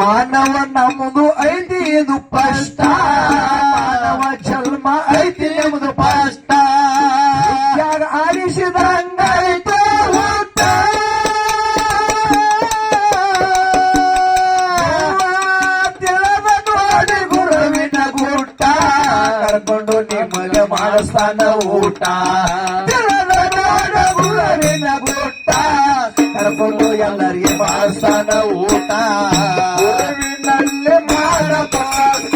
ಮಾನವ ನಮ್ಮದು ಐತಿ ಇದು ಪಷ್ಟ ಮಾನವ ಜನ್ಮ ಐತಿ ನಮ್ಮದು ಪಷ್ಟ ಯಾಗ ಆರಿಸಿದಂಗಾಯ್ತು ಊಟ ತಿಳಿದ ನೋಡಿ ಗುರುವಿನ ಗೂಟ ಕರ್ಕೊಂಡು ನಿಮಗೆ ಮಾಡಿಸ್ತಾನ ಊಟ ತಿಳಿದ ನೋಡ ಗುರುವಿನ ಗೂಟ ಕರ್ಕೊಂಡು ಎಲ್ಲರಿಗೆ ಮಾಡಿಸ್ತಾನ ಊಟ ಗುರುವಿನಲ್ಲಿ ಮಾಡ ಪಾಠ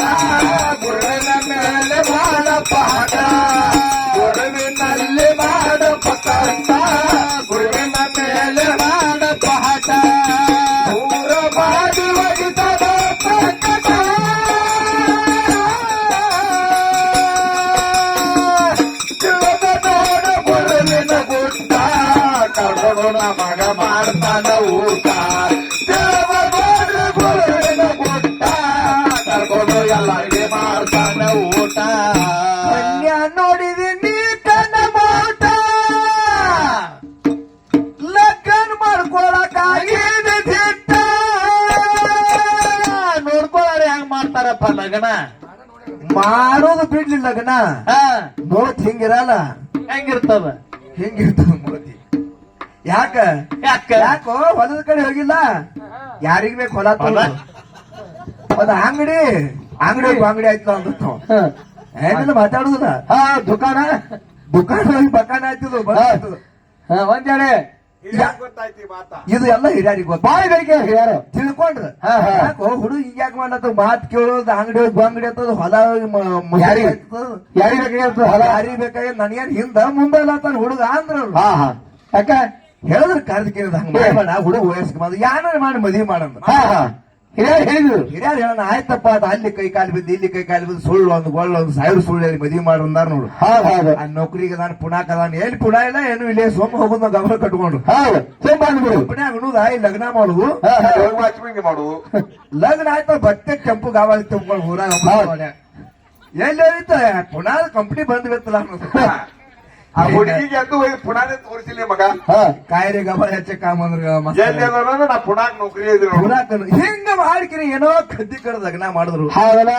ಗುರುವಿನ ಮೇಲೆ ಮಾಡ ಪಾಠ ಗುರುವಿನಲ್ಲಿ ಮಾಡ ಪಾಠ ಗುರುವಿನ ಮೇಲೆ ಮಾಡ ಪಾಠ ದೂರ ಮಾಡಿ ಒಗಿತದ ಪ್ರಕಟ ತಿಳಿದ ನೋಡ ಗುರುವಿನ ಗುಟ್ಟ ಕರ್ಕೊಂಡು ನಮಗ ಮಾಡ್ತಾನ ಊಟ ತಿಳಿದ ನೋಡ ಗುರುವಿನ ಗುಟ್ಟ ಕರ್ಕೊಂಡು ಎಲ್ಲರಿಗೆ ಮಾಡ್ತಾನ ಊಟ ಕನ್ಯಾ ನೋಡಿದೀನಿ ಕಣ್ಣ ಮಾಟ ಲಗ್ನ ಮಾಡ್ಕೊಳಕಾಗಿದೆ ದಿಟ್ಟ ನೋಡ್ಕೊಳ್ಳಾರ ಹೆಂಗ್ ಮಾಡ್ತಾರಪ್ಪ ಲಗ್ನ ಮಾಡೋದು ಬಿಡ್ಲಿ ಲಗ್ನ ಮೂವತ್ ಹಿಂಗಿರಲ್ಲ ಹೆಂಗಿರ್ತದ ಹೆಂಗಿರ್ತದ ಮೂವತ್ತಿ ಯಾಕ ಯಾಕೋ ಹೊಲದ ಕಡೆ ಹೋಗಿಲ್ಲ ಯಾರಿಗ್ ಬೇಕು ಹೊಲ ಅದ ಅಂಗಡಿ ಆಯ್ತು ಅಂದ್ಬಿಟ್ಟು ಏನಿಲ್ಲ ಮಾತಾಡುದಿಲ್ಲ ದುಕಾನ ಹೋಗಿ ಬಕಾನ ಆಯ್ತದು ಒಂದೇಳೆ ಇದು ಎಲ್ಲ ಹಿರಿಯರಿಗೆ ಗೊತ್ತ ಬಾಯಿಗಳಿಗೆ ಹಿರಿಯರು ತಿಳ್ಕೊಂಡ್ರ ಯಾಕೋ ಹುಡುಗ ಹಿಂಗ್ಯಾಕ ಮಾಡ್ಲತ್ತ ಮಾತ್ ಕೇಳೋದು ಅಂಗಡಿ ಹೋಗಿ ಅಂಗಡಿ ಅಂತದ ಹೊಲ ಯಾರಿಗೆ ಹೊಲ ಹರಿಬೇಕಾಗಿ ನನಗೇನ್ ಹಿಂದ ಮುಂದಲ್ಲ ತಾನ ಹುಡುಗ ಅಂದ್ರ ಯಾಕ ಹೇಳಿದ್ರ ಕರ್ದು ಕೇಳಿದ ಹಂಗ ಬೇಡ ಹುಡುಗ ವಯಸ್ಸಿಗೆ ಬಂದು ಯಾರು ಮಾಡಿ ಮದುವೆ ಮಾಡಂದ ಹಿರಿಯರು ಹೇಳಿದ್ರು ಹಿರಿಯರು ಹೇಳೋಣ ಆಯ್ತಪ್ಪ ಅದು ಅಲ್ಲಿ ಕೈ ಕಾಲು ಬಿದ್ದು ಇಲ್ಲಿ ಕೈ ಕಾಲು ಬಿದ್ದು ಸುಳ್ಳು ಒಂದು ಗೊಳ್ಳು ಒಂದು ಸಾವಿರ ಸುಳ್ಳು ಹೇಳಿ ಮದುವೆ ಮಾಡಂದಾರ ನೋಡು ಹೌದು ಆ ನೌಕರಿಗೆ ಅದಾನ ಪುಣಾಕ್ ಅದಾನ ಎಲ್ಲಿ ಪುಣ ಇಲ್ಲ ಏನು ಇಲ್ಲ ಸೋಮ ಹೋಗೋದು ಗಮನ ಕಟ್ಕೊಂಡು ಹೌದು ಪುಣ್ಯಾಗ ಅನ್ನೋದ ಈ ಲಗ್ನ ಮಾಡುದು ಮಾಡುದು ಲಗ್ನ ಆಯ್ತ ಬಟ್ಟೆ ಕೆಂಪು ಗಾವಾಳಿ ತುಂಬ್ಕೊಂಡು ಊರಾಗ ಎಲ್ಲಿ ಹೇಳಿತ ಪುನಃ ಕಂಪ್ನಿ ಬಂದ್ ಬಿತ್ತಲ್ಲ ಆ ಹುಡುಗಿಗೆ ಅಂತೂ ಪುಣಾನೇ ತೋರಿಸಿಲ್ಲ ಮಗ ಕಾಯಿಲೆ ಗಬಾಳ ಹೆಚ್ಚ ಕಾಮ ಅಂದ್ರ ನಾ ಪುಣಾಕ್ ನೌಕರಿ ಪುಣಾಕ್ ಹಿಂಗ ಮಾಡ್ಕಿರಿ ಏನೋ ಕದ್ದಿ ಕಡ್ದ ಲಗ್ನ ಮಾಡಿದ್ರು ಹೌದಲ್ಲ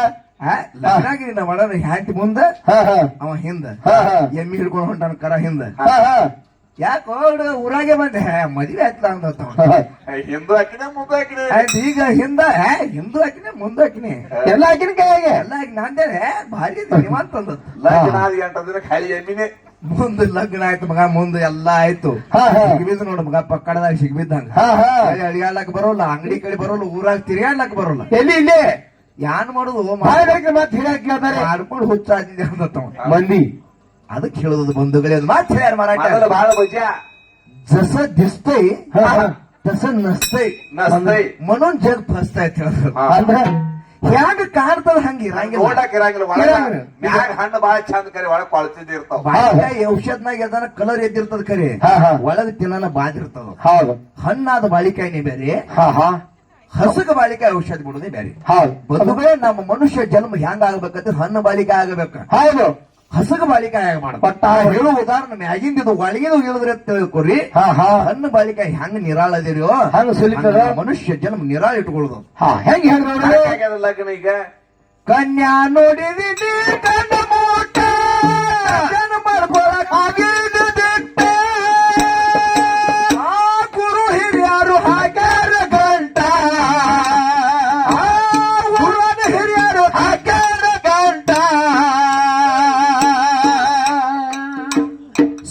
ಲಗ್ನಾಗಿರಿ ನಾ ಮಾಡೋಣ ಹ್ಯಾಂಟಿ ಮುಂದ ಅವ ಹಿಂದ ಎಮ್ಮಿ ಹಿಡ್ಕೊಂಡು ಹೊಂಟಾನ ಕರ ಹಿಂದ ಯಾಕೋ ಊರಾಗೆ ಬಂದೆ ಮದ್ವೆ ಆಯ್ತಲ್ಲ ಅಂದ ಹಿಂದೂ ಹಾಕಿನ ಮುಂದೆ ಹಾಕಿನಿ ಆಯ್ತು ಈಗ ಹಿಂದೂ ಹಾಕಿನಿ ಮುಂದೆ ಹಾಕಿನಿ ಎಲ್ಲ ಹಾಕಿನ ಕೈಯಾಗೆ ಎಲ್ಲ ಹಾಕಿ ನಾಂದೇನೆ ಭಾರಿ ಅಂತಂದ ಲಗ್ನ 8 ದಿನ ಖಾಲಿ ಎಮ್ಮಿನೇ ಮುಂದೆ ಲಗ್ನ ಆಯ್ತು ಮಗ ಮುಂದೆ ಎಲ್ಲಾ ಆಯ್ತು ಸಿಗ್ಬಿದ್ದು ನೋಡು ಮಗ ಪಕ್ಕಡದಾಗ ಸಿಗ್ಬಿದ್ದಂಗ ಅಡಿಯಾಡ್ಲಕ್ ಬರೋಲ್ಲ ಅಂಗಡಿ ಕಡೆ ಬರೋಲ್ಲ ಊರಾಗ ತಿರ್ಗಾಡ್ಲಕ್ ಬರೋಲ್ಲ ಎಲ್ಲಿ ಇಲ್ಲಿ ಯಾನ್ ಮಾಡುದು ಮತ್ತೆ ಹಿಡಿಯಾಕ್ತಾರೆ ಆಡ್ಕೊಂಡು ಹುಚ್ಚಾದಿದೆ ಅಂತ ಮಂದಿ ಅದಕ್ಕೆ ಹೇಳೋದು ಬಂಧುಗಳೇ ಮಾತು ಹೇಳ್ಯಾರ ಮಾರಾಟ ಬಹಳ ಬಜ जस दिसतंय तसं नसतंय म्हणून जग फसताय ಅಂದ್ರೆ ಹ್ಯಾಂಗ ಕಾಣ್ತದ ಹಂಗಿರಂಗಿಲ್ಲ ನೋಡಾಕಿರಂಗಿಲ್ಲ ಮ್ಯಾಗ ಹಣ್ಣು ಬಾಳ ಚಂದ ಕರೆ ಒಳಗ್ ಕೊಳತಿದ್ ಇರ್ತಾವ ಬಾಳಿಕಾಯಿ ಔಷಧನಾಗ ಎದಾನ ಕಲರ್ ಎದ್ದಿರ್ತದ ಕರೆ ಒಳಗ್ ತಿನ್ನ ಬಾದಿರ್ತದ ಹೌದು ಹಣ್ಣಾದ ಬಾಳಿಕಾಯಿನೇ ಬೇರೆ ಹಸುಗ ಬಾಳಿಕಾಯಿ ಔಷಧ ಬಿಡೋದೇ ಬೇರೆ ಹೌದು ಬಂಧುಗಳೇ ನಮ್ಮ ಮನುಷ್ಯ ಜನ್ಮ ಹೆಂಗ ಆಗ್ಬೇಕಂದ್ರೆ ಹಣ್ಣು ಬಾಳಿಕಾಯಿ ಆಗಬೇಕ ಹೌದು ಹಸಗ ಬಾಳಿಕಾಯಿ ಮಾಡ್ಬಟ್ಟ ಹೇಳೋ ಉದಾಹರಣೆ ಮ್ಯಾಗಿಂದಿದ್ದು ಒಳಗಿನ ಹೇಳಿದ್ರೆ ತಿಳ್ಕೊರಿ ಹಣ್ಣು ಬಾಳಿಕಾಯಿ ಹೆಂಗ್ ನಿರಾಳದಿರೋ ಹಂಗ ಸುಲಿತದ ಮನುಷ್ಯ ಜನ್ಮ ನಿರಾಳ ಇಟ್ಕೊಳ್ಳೋದು ಹೆಂಗ್ ಹೆಂಗ್ ಲಗ್ನ ಈಗ ಕನ್ಯಾ ನೋಡಿದೀನಿ ಕಣ್ಣ ಮೂಟ ಜನ ಮಾಡ್ಕೊಳಕ್ ಆಗಿದ್ದು ದಿಟ್ಟ ಆ ಗುರು ಹಿರಿಯರು ಹಾಕ್ಯಾರ ಗಂಟ ಊರನ ಹಿರಿಯರು ಹಾಕ್ಯಾರ ಗಂಟ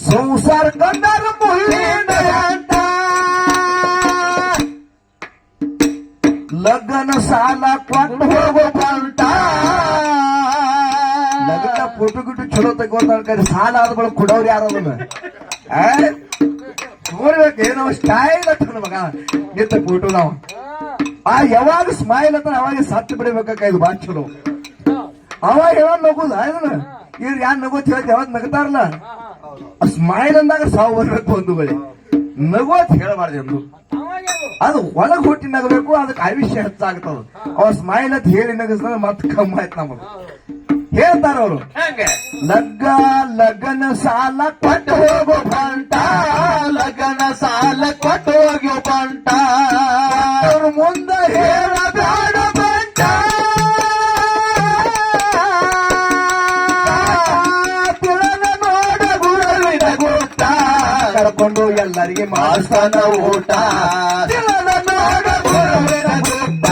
ಸಂಸಾರ ಕಂಡರ ಮುಳ್ಳಿನ ಗಂಟ ಲಗ್ನ ಸಾಲ ಕೊಟ್ಟು ಹೋಗೋ ಗಂಟ ಲಗ್ನ ಫೋಟೋ ಗಿಟ್ಟು ಚಲೋ ತೆಗೋತಾರೆ ಸಾಲ ಆದ್ಗಳು ಕೊಡೋರು ಯಾರದನ್ನ ನೋಡ್ಬೇಕು ಏನೋ ಸ್ಟೈಲ್ ಅಂತ ಮಗ ನಿಂತ ಫೋಟೋ ನಾವು ಆ ಯಾವಾಗ ಸ್ಮೈಲ್ ಅಂತ ಅವಾಗ ಸತ್ತು ಬಿಡಬೇಕಾಯ್ತು ಬಾ ಚಲೋ ಅವಾಗ ಯಾವಾಗ ನಗುದ ಇದನ್ನ ಇವ್ರು ಯಾರು ನಗೋತ್ ಹೇಳ್ತಿ ಯಾವಾಗ ನಗ್ತಾರಲ್ಲ ಸ್ಮೈಲ್ ಅಂದಾಗ ಸಾವು ಬರ್ಬೇಕು ಬಂಧುಗಳೇ ನಗೋತ್ ಹೇಳಬಾರ್ದು ಎಂದು ಅದು ಒಳಗ್ ಹುಟ್ಟಿ ನಗಬೇಕು ಅದಕ್ಕೆ ಆಯುಷ್ಯ ಹೆಚ್ಚಾಗ್ತದ ಅವ ಸ್ಮೈಲ್ ಅಂತ ಹೇಳಿ ನಗಿಸಿದ್ರೆ ಮತ್ ಕಮ್ಮಿ ಆಯ್ತು ನಮಗ ಹೇಳ್ತಾರ ಅವರು ಲಗ್ನ ಸಾಲ ಕೊಟ್ಟು ಹೋಗೋ ಬಂಟ ಲಗ್ನ ಸಾಲ ಕೊಟ್ಟು ಹೋಗೋ ಬಂಟ ಅವ್ರ ಮುಂದೆ ಹೇಳಬೇಡ ಎಲ್ಲರಿಗೆ ಮಾಡಿಸ್ತಾನ ಊಟ ತಿಳದ ನೋಡ ಗುರುವಿನ ಗುಟ್ಟ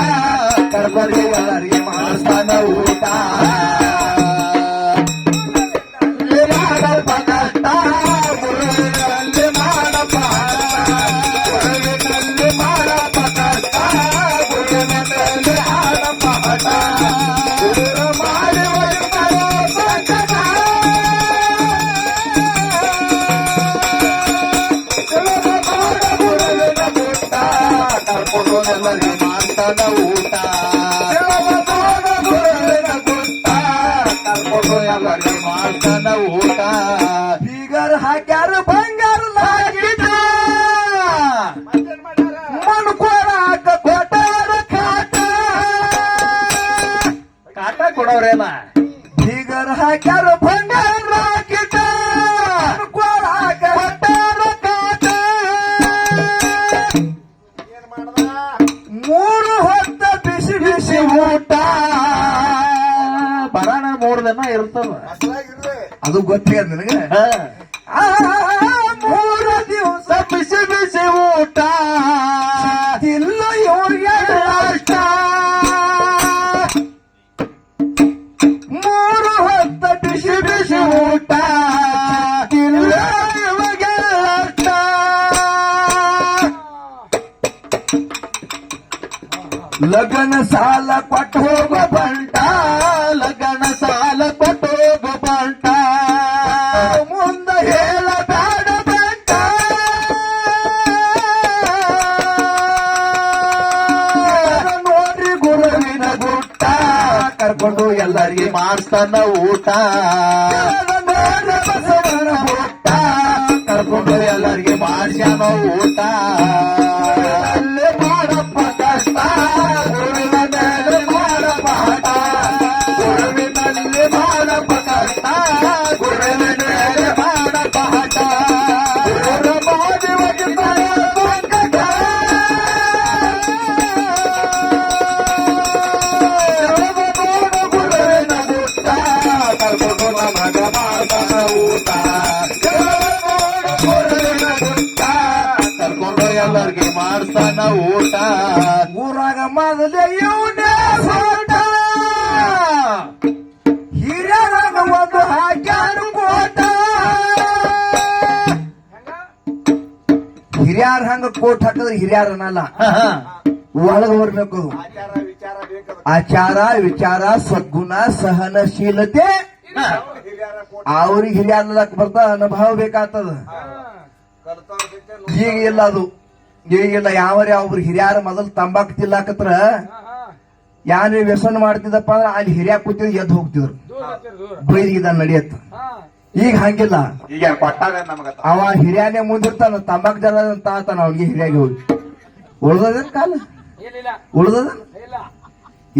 ಕರ್ಕೊಂಡಿ ಎಲ್ಲರಿಗೆ ಮಾಡಿಸ್ತಾನ ಊಟ ಮಾಡಪ್ಪ ಕಷ್ಟ ಗುರುವಿನಲ್ಲಿ ಮಾಡಪ್ಪ ಗುರುವಿನಲ್ಲಿ ಮಾಡಪ್ಪ ಕಷ್ಟ ಗುರುವಿನಲ್ಲಿ ಆಡಪ್ಪ ಹಠ ಗುರು ಮಾಡಿ ಒಯ್ತಾರೋ ಸಂಕಟ ಗುರುವಿನ ಗುಟ್ಟ ಕರ್ಕೊಂಡು ಎಲ್ಲರಿಗೆ ಮಾಡ್ತಾನ ಊಟ ಗುರುವಿನ ಗುಟ್ಟ ಕರ್ಕೊಂಡು ಎಲ್ಲರಿಗೆ ಮಾಡ್ತಾನ ಊಟ ಬೀಗರ್ ಹಾಕ್ಯಾರ ಬಂಗಾರ ಲಾಗಿಟ ಮಣ್ಕೊಳಾಕ ಕೊಟ್ಟಾರ ಕಾಟ ಕಾಟ ಕೊಡೋರೇನ ಬೀಗರ್ ಹಾಕ್ಯಾರ ಬಂಗಾರ ಲಾಗಿಟ ಮಣ್ಕೊಳಾಕ ಕೊಟ್ಟಾರ ಕಾಟ ಮೂರು ಹೊತ್ತ ಬಿಸಿ ಬಿಸಿ ಊಟ ಬರಾಣ 3 ದಿನ ಇರ್ತದ ಅದು ಗೊತ್ತಿಲ್ಲ ನಿನಗೆ 3 ದಿವಸ ಬಿಸಿ ಬಿಸಿ ಊಟ ಇಲ್ಲ ಇವ್ರಿಗೆ ಅಷ್ಟ 3 ಹೊತ್ತ ಬಿಸಿ ಬಿಸಿ ಊಟ ಇಲ್ಲ ಇವಾಗ ಅಷ್ಟ ಲಗನ ಸಾಲ ಕೊಟ್ಟು ಹೋಗೋ ಬಂಟ ಲಗನ ಸಾಲ ಕೊಟ್ಟು ಹೋಗೋ ಬಂಟ ಮುಂದೆ ಹೇಳ ಬೇಡ ಬಂಟ ನೋಡ್ರಿ ಗುರುವಿನ ಗುಟ್ಟ ಕರ್ಕೊಂಡು ಎಲ್ಲರಿಗೆ ಮಾಡಿಸ್ತಾನ ಊಟ ಬಸವನ ಗುಟ್ಟ ಕರ್ಕೊಂಡು ಎಲ್ಲರಿಗೆ ಮಾಡ್ಸ್ಯಾನ ಊಟ ಅಲ್ಲೇ ಮಾಡಪ್ಪ ಕಷ್ಟ ಗುರುವಿನ ಮೇಲೆ ಮಾಡಪ್ಪ ಹಠ ಗುರುವಿನಲ್ಲಿ ಮಾಡಪ್ಪ ಕಷ್ಟ ಗುರುವಿನ ಮೇಲೆ ಮಾಡಪ್ಪ ಹಠ ಗುರು ಮಾಡಿ ಒಗಿತಾನೆ ಸಂಕಟ ಗುರುವಿನ ಗುಟ್ಟ ಕರ್ಕೊಂಡು ನಮಗ ಮಾಡ್ತಾನ ಊಟ ಗುರುವಿನ ಗುಟ್ಟ ಕರ್ಕೊಂಡು ಎಲ್ಲರಿಗೆ ಮಾಡ್ತಾನ ಊಟ ಊರಾಗ ಮೊದಲೇ ಇವನೇ ಸೋಟ ಹಿರಿಯರಾಗ ಒಂದು ಹಾಕ್ಯಾರು ಕೋಟ ಹಿರಿಯಾರ ಹಂಗ ಕೋಟ್ ಹಾಕಿದ್ರೆ ಹಿರಿಯಾರ ಅನ್ನಲ್ಲ ಒಳಗ ಬರ್ಬೇಕು ಆಚಾರ ವಿಚಾರ ಸದ್ಗುಣ ಸಹನಶೀಲತೆ ಅವ್ರಿಗೆ ಹಿರಿಯಾರ್ಲಕ್ ಬರ್ತಾ ಅನುಭವ ಬೇಕಾಗ್ತದ ಈಗಿಲ್ಲ ಅದು ಈಗಿಲ್ಲ ಯಾವ್ರು ಹಿರಿಯಾರ ಮೊದಲು ತಂಬಾಕು ತಿಲ್ಲಾಕತ್ರ ಯಾರೇ ವ್ಯಸನ ಮಾಡ್ತಿದ್ದಪ್ಪ ಅಂದ್ರೆ ಅಲ್ಲಿ ಹಿರಿಯಾಕ ಕೂತಿದ್ ಎದ್ದು ಹೋಗ್ತಿದ್ರು ಬೈದಿಗಿದ ನಡೆಯತ್ತ ಈಗ ಹಂಗಿಲ್ಲ ಈಗ ಕೊಟ್ಟಾಗ ನಮಗ ಅವ ಹಿರಿಯಾನೇ ಮುಂದಿರ್ತಾನ ತಂಬಾಕ್ ಜರ ತಾತಾನ ಅವ್ನಿಗೆ ಹಿರಿಯಾಗಿ ಹೋಗಿ ಉಳ್ದದೇನ್ ಕಾಲ ಉಳ್ದದ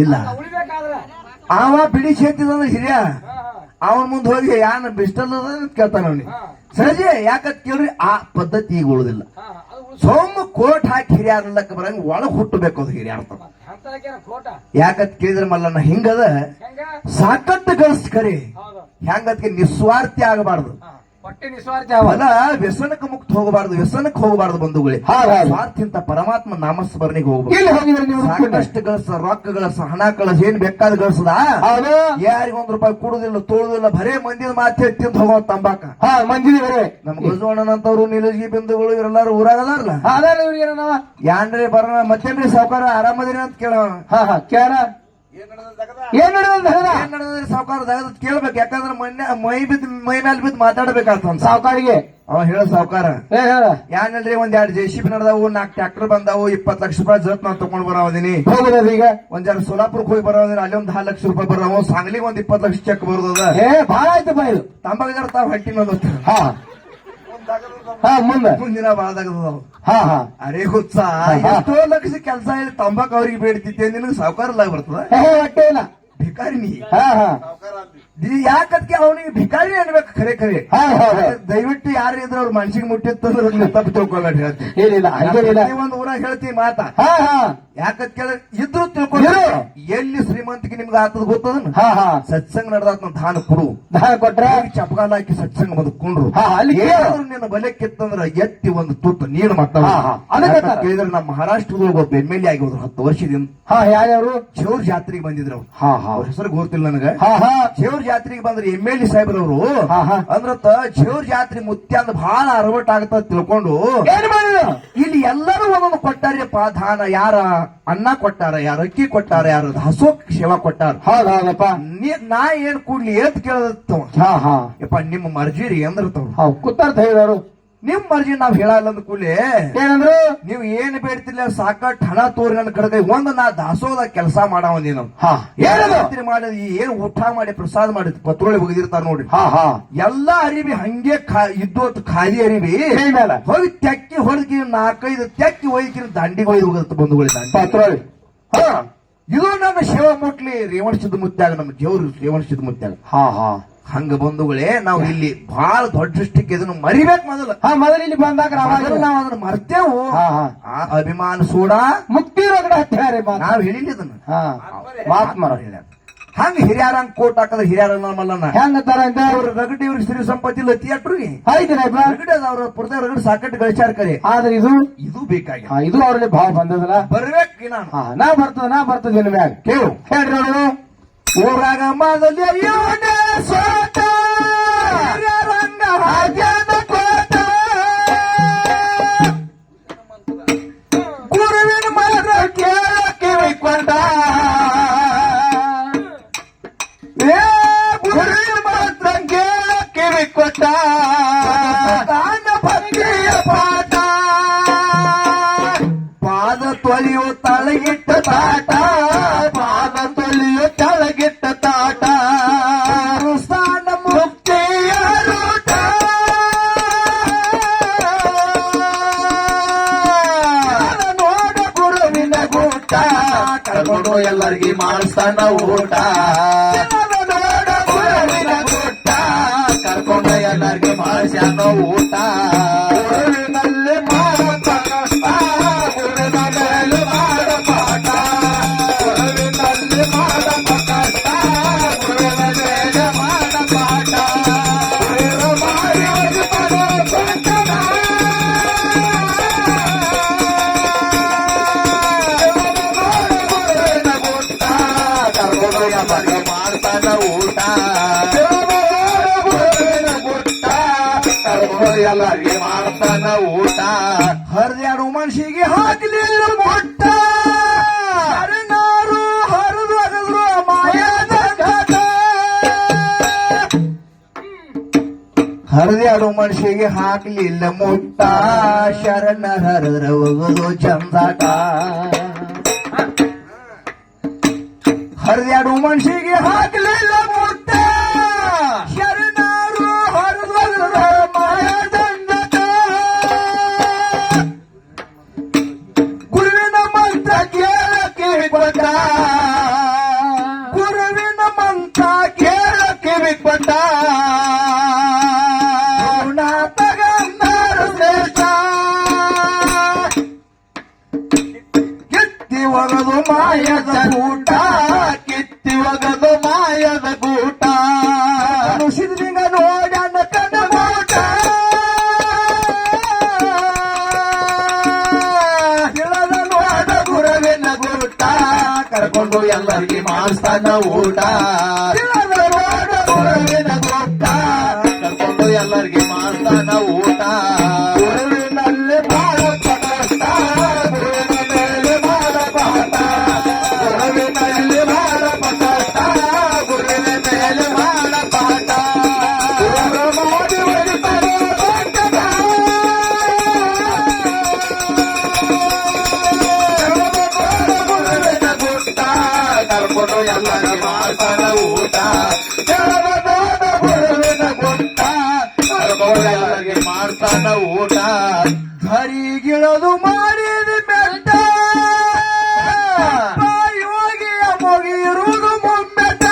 ಇಲ್ಲ ಅವ ಬಿಡಿ ಸೇತಿದಂದ್ರೆ ಹಿರಿಯ ಅವನ್ ಮುಂದೆ ಹೋಗಿ ಯಾನ ಬಿಸ್ಟಲ್ ಕೇಳ್ತಾನ ಅವ್ನಿಗೆ ಸರಿ ಯಾಕಂತ ಕೇಳ್ರಿ ಆ ಪದ್ಧತಿ ಈಗ ಉಳಿದಿಲ್ಲ ಸೋಮ ಕೋಟ್ ಹಾಕಿ ಹಿರಿಯಾರ್ಲಕ್ಕ ಬರಂಗ ಒಳಗ್ ಹುಟ್ಟಬೇಕು ಅದು ಹಿರಿಯಾರ ಯಾಕಂತ ಕೇಳಿದ್ರೆ ಮಲ್ಲಣ್ಣ ಹಿಂಗದ ಸಾಕಟ್ಟು ಗಳಿಸ್ ಕರಿ ಹೆಂಗದ್ಕೆ ನಿಸ್ವಾರ್ಥಿ ಆಗಬಾರ್ದು ಅಲ್ಲ ವ್ಯಸನಕ್ಕೆ ಮುಕ್ತ ಹೋಗಬಾರ್ದು ವ್ಯಸನಕ್ಕೆ ಹೋಗಬಾರ್ದು ಬಂಧುಗಳೇ ಸ್ವಾರ್ಥಿಂತ ಪರಮಾತ್ಮ ನಾಮಸ್ಮರಣೆಗೆ ಹೋಗ್ಬೇಕು ಸಾಕಷ್ಟು ಗಳಸ ರೊಕ್ಕ ಗಳಸ ಹಣ ಕಳಸ ಏನ್ ಬೇಕಾದ ಗಳಿಸದ ಯಾರಿಗೊಂದ್ ರೂಪಾಯಿ ಕೊಡುದಿಲ್ಲ ತೋಳುದಿಲ್ಲ ಬರೇ ಮಂದಿನ ಮಾತೆ ತಿಂದು ಹೋಗೋ ತಂಬಾಕ ಮಂದಿನ ಬರೇ ನಮ್ ಗಜೋಣನಂತವ್ರು ನೀಲಜಿ ಬಿಂದುಗಳು ಇವರೆಲ್ಲಾರು ಊರಾಗದಾರಲ್ಲ ಯಾನ್ರಿ ಬರೋಣ ಮತ್ತೇನ್ರಿ ಸಾವುಕಾರ ಆರಾಮದಿರಿ ಅಂತ ಕೇಳ ಕೇಳ ಏನ್ ನಡೆದ್ರಿ ಸಾವುಕಾರ ಕೇಳ್ಬೇಕು ಯಾಕಂದ್ರೆ ಮೈ ಮೇಲೆ ಬಿದ್ದು ಮಾತಾಡ್ಬೇಕಾಗ್ತ ಸಾವುಕಾರಿಗೆ ಅವ ಹೇಳ ಸಾವುಕಾರ ಯಾನಲ್ರಿ ಒಂದ್ 2 JCB ನಡೆದಾವು 4 ಟ್ರ್ಯಾಕ್ಟರ್ ಬಂದಾವು 20 ಲಕ್ಷ ರೂಪಾಯಿ ಜತ್ ನಾವ್ ತಗೊಂಡ್ ಬರೋದಿನಿ ಹೋಗೋದ ಈಗ ಒಂದ್ ಜನ ಸೋಲಾಪುರಕ್ಕೆ ಹೋಗಿ ಬರೋದಿನ ಅಲ್ಲಿ ಒಂದ್ 10 ಲಕ್ಷ ರೂಪಾಯಿ ಬರೋವು ಸಾಂಗ್ಲಿಗೆ ಒಂದ್ 20 ಲಕ್ಷ ಚೆಕ್ ಬರೋದ ಭಾಳ ಆಯ್ತು ಬಾಯ್ ತಂಬಾಗ ಜರ ತಾವ್ ಹಟ್ಟಿನ ಮುಂದಿನ ಬಾಳದಾಗದ ಅರೇ ಹುಚ್ಚ ಎಷ್ಟೋ ಲಕ್ಷ ಕೆಲಸ ಹೇಳಿ ತಂಬಾಕ್ ಅವ್ರಿಗೆ ಬೇಡ್ತಿದ್ದೆ ನಿನಗೆ ಸಾವುಕಾರ ಬರ್ತದ ಹೊಟ್ಟೆ ಇಲ್ಲ ಭಿಕಾರಿ ನೀ ಯಾಕಂದ್ರೆ ಅವನಿಗೆ ಭಿಕಾರಿ ಅನ್ಬೇಕು ಖರೆ ಖರೆ. ದಯವಿಟ್ಟು ಯಾರು ಇದ್ರೆ ಅವ್ರ ಮನ್ಸಿಗೆ ಮುಟ್ಟಿತ್ತಂದ್ರೆ ತಪ್ಪು ತಿಳ್ಕೊಬೇಡ್ರಿ ಹೇಳ್ತೀನಿ. ಏನಿಲ್ಲ ಹಂಗೇನಿಲ್ಲ. ಒಂದ್ ಊರಾಗ ಹೇಳ್ತೀವಿ ಮಾತಾ. ಯಾಕಂತ ಕೇಳ ಇದ್ರು ತಿಳ್ಕೊಂಡು ಎಲ್ಲಿ ಶ್ರೀಮಂತಿಗೆ ನಿಮ್ಗೆ ಆಗ್ತದ ಗೊತ್ತದನ್ನ. ಸತ್ಸಂಗ ನಡೆದ ದಾನ ಕೊಡು, ದಾನ ಕೊಟ್ರೆ ಚಪಗಾಲ ಹಾಕಿ ಸತ್ಸಂಗ ಬದುಕೊಂಡ್ರು ನಿನ್ನ ಬಲೆ ಕಿತ್ತಂದ್ರ ಎತ್ತಿ ಒಂದು ತುತ್ತು ನೀರು ಮಾಡ್ತಾವ. ಕೇಳಿದ್ರೆ ನಮ್ಮ ಮಹಾರಾಷ್ಟ್ರದೊಳಗೆ ಒಬ್ಬ MLA ಆಗಿ ಹೋದ್ರು 10 ವರ್ಷದಿಂದ. ಯಾರ್ಯಾರು ಜೇವ್ರ ಜಾತ್ರೆಗೆ ಬಂದಿದ್ರು. ಅವ್ರ ಹೆಸರು ಗೊತ್ತಿಲ್ಲ ನನಗೆ. ಜೇವ್ರ ಜಾತ್ರೆಗೆ ಬಂದ್ರೆ MLA ಸಾಹೇಬ್ರವರು ಅಂದ್ರ ಜೇವ್ರ ಜಾತ್ರೆ ಮುತ್ಯಾಂದ ಬಹಳ ಅರವಟ್ ಆಗತ್ತ ತಿಳ್ಕೊಂಡು ಏನ್ ಮಾಡಿದ್ರು ಇಲ್ಲಿ ಎಲ್ಲರೂ ಒಂದೊಂದು ಕೊಟ್ಟಾರ್ಯಪ್ಪ ದಾನ. ಯಾರ ಅನ್ನ ಕೊಟ್ಟಾರ, ಯಾರ ಅಕ್ಕಿ ಕೊಟ್ಟಾರ, ಯಾರು ಹಸೋಕ್ ಸೇವಾ ಕೊಟ್ಟಾರ. ಹೌದಪ್ಪ. ನಾ ಏನ್ ಕೂಡ್ಲಿ ಏತ್ ಕೇಳದತ್ತವ. ಯಪ್ಪ ನಿಮ್ಮ ಮರ್ಜಿ ರೀ ಅಂದ್ರತವ್ ಕೂತಾರ್ಥ ಹೇಳಿದವರು. ನಿಮ್ ಮರ್ಜಿ ನಾವ್ ಹೇಳಲ್ಲ ಅಂದ ಕೂಡ್ಲಿ ಏನಂದ್ರು ನೀವ್ ಏನ್ ಬೇಡ್ತಿಲ್ಲ ಸಾಕಟ್ ಹಣ ತೋರಿ ನನ್ನ ಕಡೆಗೆ ಒಂದ್ ನಾ ದಾಸೋದಾಗ ಕೆಲಸ ಮಾಡವ ನೀನು ಮಾಡಿದ ಏನ್ ಊಟ ಮಾಡಿ ಪ್ರಸಾದ ಮಾಡಿ ಪತ್ರೋಳಿ ಒಗದಿರ್ತಾರ ನೋಡ್ರಿ. ಎಲ್ಲಾ ಅರಿವಿ ಹಂಗೆ ಇದ್ದೋತ್ ಖಾಲಿ ಅರಿವಿ ಹೋಗಿ ತೆಕ್ಕಿ ಹೊರಗಿ 4-5 ತೆಕ್ಕಿ ಒಯ್ಕಿನ ದಂಡಿಗೆ ಒಯ್ದು ಹೋಗುತ್ತೆ ಬಂಧುಗಳು ಪತ್ರೋಳಿ. ಇದು ನನ್ನ ಶಿವ ಮುಟ್ಲಿ ರೇವಣ ಸಿದ್ಧ ಮುತ್ಯಾಗ ನಮ್ಮ ದೇವ್ರು ರೇವಣ ಸಿದ್ಧ ಮುತ್ಯಾಗ. ಹಂಗ ಬಂಧುಗಳೇ ನಾವು ಇಲ್ಲಿ ಬಹಳ ದೊಡ್ಡ ದೃಷ್ಟಿಗೆ ಇದನ್ನು ಮರಿಬೇಕು ಮೊದಲು. ಮೊದಲು ಇಲ್ಲಿ ಬಂದಾಗ ನಾವು ಅದನ್ನ ಮರ್ತೇವು. ಆ ಅಭಿಮಾನ ಸೂಡ ಮುಕ್ತಿ ನಾವ್ ಹೇಳಿಲ್ಲ ಇದನ್ನ ಮಹಾತ್ಮರ ಹಂಗ ಹಿರಿಯಾರಂಗ್ ಕೋಟ್ ಹಾಕದ ಹಿರಿಯಾರ ಮಲ್ಲನ್ನ ಹೆಂಗತ್ತಾರ ಅವ್ರ ರಗಡಿ ಇವ್ರಿಗೆ ಶ್ರೀ ಸಂಪತ್ತಿ ಇಲ್ಲ ತಿಯಟ್ರಿ ರಗಡಿ ಅದ ಅವ್ರ ಪುರದ ರಗಡಿ ಸಾಕಟ್ಟು ಗಳಿಸ್ಯಾರ ಕರೆ. ಆದ್ರೆ ಇದು ಬೇಕಾಗಿ ಇದು ಅವ್ರಲ್ಲಿ ಭಾವ ಬಂದದಲ್ಲ. ಬರ್ಬೇಕು ನಾ ಬರ್ತದ ನಿನ್ ಮ್ಯಾಗ ಕೇಳು ಹೇಳ್ರಿ ನೋಡು. ಊರಾಗ ಮೊದಲೇ ಸೋಟ ರಂಗ ಹಾಗ್ಯಾದ ಕೋಟ ಗುರುವಿನ ಮರ ಕೇಳಕ್ಕೆ ಕೊಂಡ ಗುರುವಿನ ಮಾತ್ರ ಕೇಳಕ್ಕೆ ಕೊಟ್ಟ ಭಕ್ತಿಯ ಪಾಠ ಪಾದ ತೊಳೆಯೋ ತಳಗಿಟ್ಟ ತಾಟ ಪಾದ ತೊಳೆಯೋ ತಳಗಿಟ್ಟ ತಾಟ ಸ್ಥಾನ ಮುಕ್ತಿಯ ರೂಟ ನೋಡ ಗುರುವಿನ ಗೂಟ ಕರ್ಕೊಂಡು ಎಲ್ಲರಿಗೆ ಮಾಡಿಸ್ತಾನ ಊಟ. ನೋಡ ಗುರುವಿನ ಗೂಟ ಕರ್ಕೊಂಡು ಎಲ್ಲರಿಗೆ ಮಾಡಿಸ್ಯಾನ ಊಟ. ಗುರುವಿನಲ್ಲಿ ಮಾಡಪಾಠ ಗುರುವಿನಲ್ಲಿ ಮಾಡಪಾಠ ಗುರುವಿನಲ್ಲಿ ಮಾಡಪಾಠ ಗುರುವಿನಲ್ಲಿ ಮಾಡಪಾಠ ಗುರು ಮಾಡಿ ಕರ್ಕೊಂಡು ಎಲ್ಲರಿಗೆ ಮಾಡ್ತಾನ ಊಟ. ಎಲ್ಲರಿಗೆ ಮಾಡ್ತಾನ ಊಟ. ಹರಿದಾಡು ಮನ್ಸಿಗೆ ಹಾಕಲಿಲ್ಲ ಮೊಟ್ಟ ಹರಿನಾರು ಹರಿದು ಅಗದ್ರು ಮಾಯದ ಘಟ. ಹರಿದಾಡು ಮನ್ಸಿಗೆ ಹಾಕಲಿಲ್ಲ ಮೊಟ್ಟ ಶರಣ ಹರಿದ್ರ ಒಗದು ಚಂದಾಟ. ಹರಿದಾಡು ಮನ್ಸಿಗೆ ಹಾಕಲಿಲ್ಲ ಮೊಟ್ಟ ಶರಣಾರು ಹರಿದ್ರ ಮಾಯದಂಡಟ. ಗುರುವಿನ ಮಂತ್ರ ಕೇಳಕ್ಕೆ ಕೊಟ್ಟ ಗುರುವಿನ ಮಂತ್ರ ಕೇಳಕ್ಕೆ ಕೊಟ್ಟ. ಶ್ರೇಷ್ಠ ಕಿತ್ತಿ ಒಗದು ಮಾಯದ ಊಟ ಕಿತ್ತಿ ಒಗದು ಮಾಯದ ಗೂಟ. ಸಿದ್ಧಲಿಂಗ ನೋಡನ ಕಣ್ಣ ಊಟ ತಿಳದ ನೋಡ ಗುರುವಿನ ಗೂಟ ಕರ್ಕೊಂಡು ಎಲ್ಲರಿಗೆ ಮಾಡಿಸ್ತಾನ ಊಟ. ತಿಳದ ನೋಡ ಗುರುವಿನ ಗೂಟ ಕರ್ಕೊಂಡು ಎಲ್ಲರಿಗೆ ಮಾಡಿಸ್ತಾನ ಊಟ. ಗುರುವಿನಲ್ಲಿ ಬಾಳ ಪಟ ಗುರುವಿನ ಮೇಲೆ ಬಾಳ ಪಾಠ ಗುರುವಿನಲ್ಲಿ ಬಾಳ ಪಟ ಗುರುವಿನ ಮೇಲೆ ಬಾಳ ಪಾಠ ಗುರು ಮಾಡಿ ಹೊಡಿತಾರೆ ಗುರುವಿನ ಗುಟ್ಟ ಕರ್ಕೊಂಡು ಎಲ್ಲರಿಗೆ ಮಾಡ್ತಾನ ಊಟ. ಗುರುವಿನ ಗುಟ್ಟ ಕರ್ಕೊಂಡು ಎಲ್ಲರಿಗೆ ಮಾಡ್ತಾನ ಊಟ. ಧರಿಗಿಳದು ಮಾಡಿದ ಬೆಟ್ಟ ಯೋಗಿಯ ಮುಗಿರುವುದು ಮುಮ್ಮೆಟ್ಟ.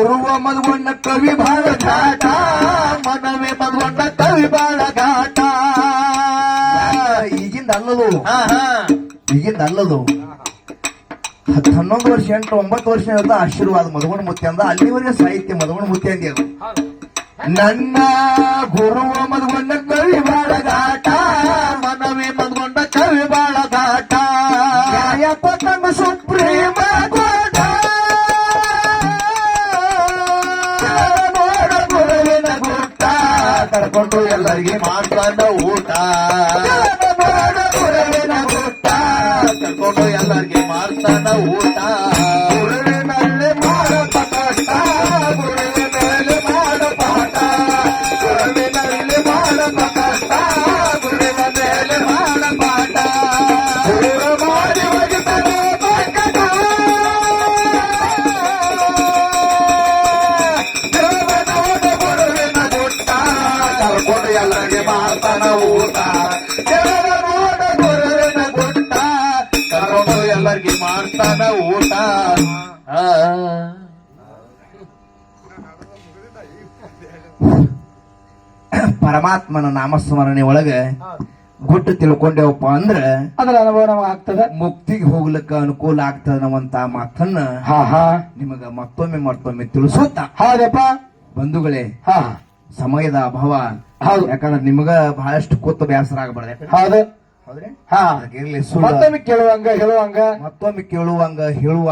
ಗುರುವ ಮದ್ಗೊಂಡ ಕವಿ ಬಾಳ ಘಾಟ ಮನವೇ ಮದ್ಗೊಂಡ ಕವಿ ಬಾಳ ಘಾಟ ಈಗಿಂದ ಅಲ್ಲದು ಈಗಿಂದ ಅಲ್ಲದು 11 ವರ್ಷ 8 9 ವರ್ಷ ಇರ್ತ ಆಶೀರ್ವಾದ ಮಧುಗೊಂಡ ಮುತ್ಯ ಅಂದ ಅಲ್ಲಿವರೆಗೆ ಸಾಹಿತ್ಯ ಮಧುಗೊಂಡ ಮುತ್ಯ ಅಂದಿ ಅದು ನನ್ನ ಗುರುವ ಮದ್ಗೊಂಡ ಕವಿ ಬಾಳ ಘಾಟ ಮನವೇ ಮದ್ಗೊಂಡ ಕವಿ ಬಾಳ ಘಾಟ ಪತಂಗ ಸುಪ್ರೀಮ ಕೋಟ ನೋಡ ಗುರುವಿನ ಗುಟ್ಟ ಕರ್ಕೊಂಡು ಎಲ್ಲರಿಗೆ ಮಾಡ್ತಾನ ಊಟ ನೋಡ ಗುರುವಿನ ಗುಟ್ಟ ಕರ್ಕೊಂಡು ಎಲ್ಲರಿಗೆ ಮಾಡ್ತಾನ ಊಟ ಗುರುವಿನಲ್ಲಿ ಮಾಡಪ ಕಷ್ಟ ಗುರುವಿನಲ್ಲಿ ಮಾಡ ಪಾಠ ಗುರುವಿನಲ್ಲಿ ಮಾಡಪ ಕಷ್ಟ ಗುರುವಿನ ಮೇಲೆ ಮಾಡ ಪಾಠ ಗುರು ಮಾಡಿ ಒಗಿತಾನೆ ಬಕ್ಕಟ ದೇವನೋಡ ಗುರುವಿನ ಗುಟ್ಟ ಕರ್ಕೊಂಡು ಎಲ್ಲರಿಗೆ ಮಾಡ್ತಾನ ಊಟ ದೇವನೋಡ ಗುರುವಿನ ಗುಟ್ಟ ಕರ್ಕೊಂಡು ಎಲ್ಲರಿಗೆ ಮಾಡ್ತಾನ ಊಟ ಪರಮಾತ್ಮನ ನಾಮಸ್ಮರಣೆ ಒಳಗೆ ಗುಟ್ಟು ತಿಳ್ಕೊಂಡೇವಪ್ಪ ಅಂದ್ರ ಅದ್ರ ಅನುಭವ ನಮಗ ಆಗ್ತದ ಮುಕ್ತಿಗೆ ಹೋಗ್ಲಿಕ್ಕ ಅನುಕೂಲ ಆಗ್ತದ ಅನ್ನುವಂತ ಮಾತನ್ನ ಹಾ ನಿಮಗ ಮತ್ತೊಮ್ಮೆ ತಿಳಿಸುತ್ತಾ ಹೌದಪ್ಪ ಬಂಧುಗಳೇ ಹಾ ಸಮಯದ ಅಭಾವ ಹೌದು. ಯಾಕಂದ್ರೆ ನಿಮಗ ಬಹಳಷ್ಟು ಕೂತು ಬೇಸರ ಆಗಬಾರ್ದು ಹೌದು ಹೌದ್ರಿ ಹಾ ಅದಕ್ಕಿರ್ಲಿ ಸುಳ್ಳು ಮತ್ತೊಮ್ಮೆ ಕೇಳುವಂಗ ಹೇಳುವಂಗ ಮತ್ತೊಮ್ಮೆ ಕೇಳುವಂಗ ಹೇಳುವ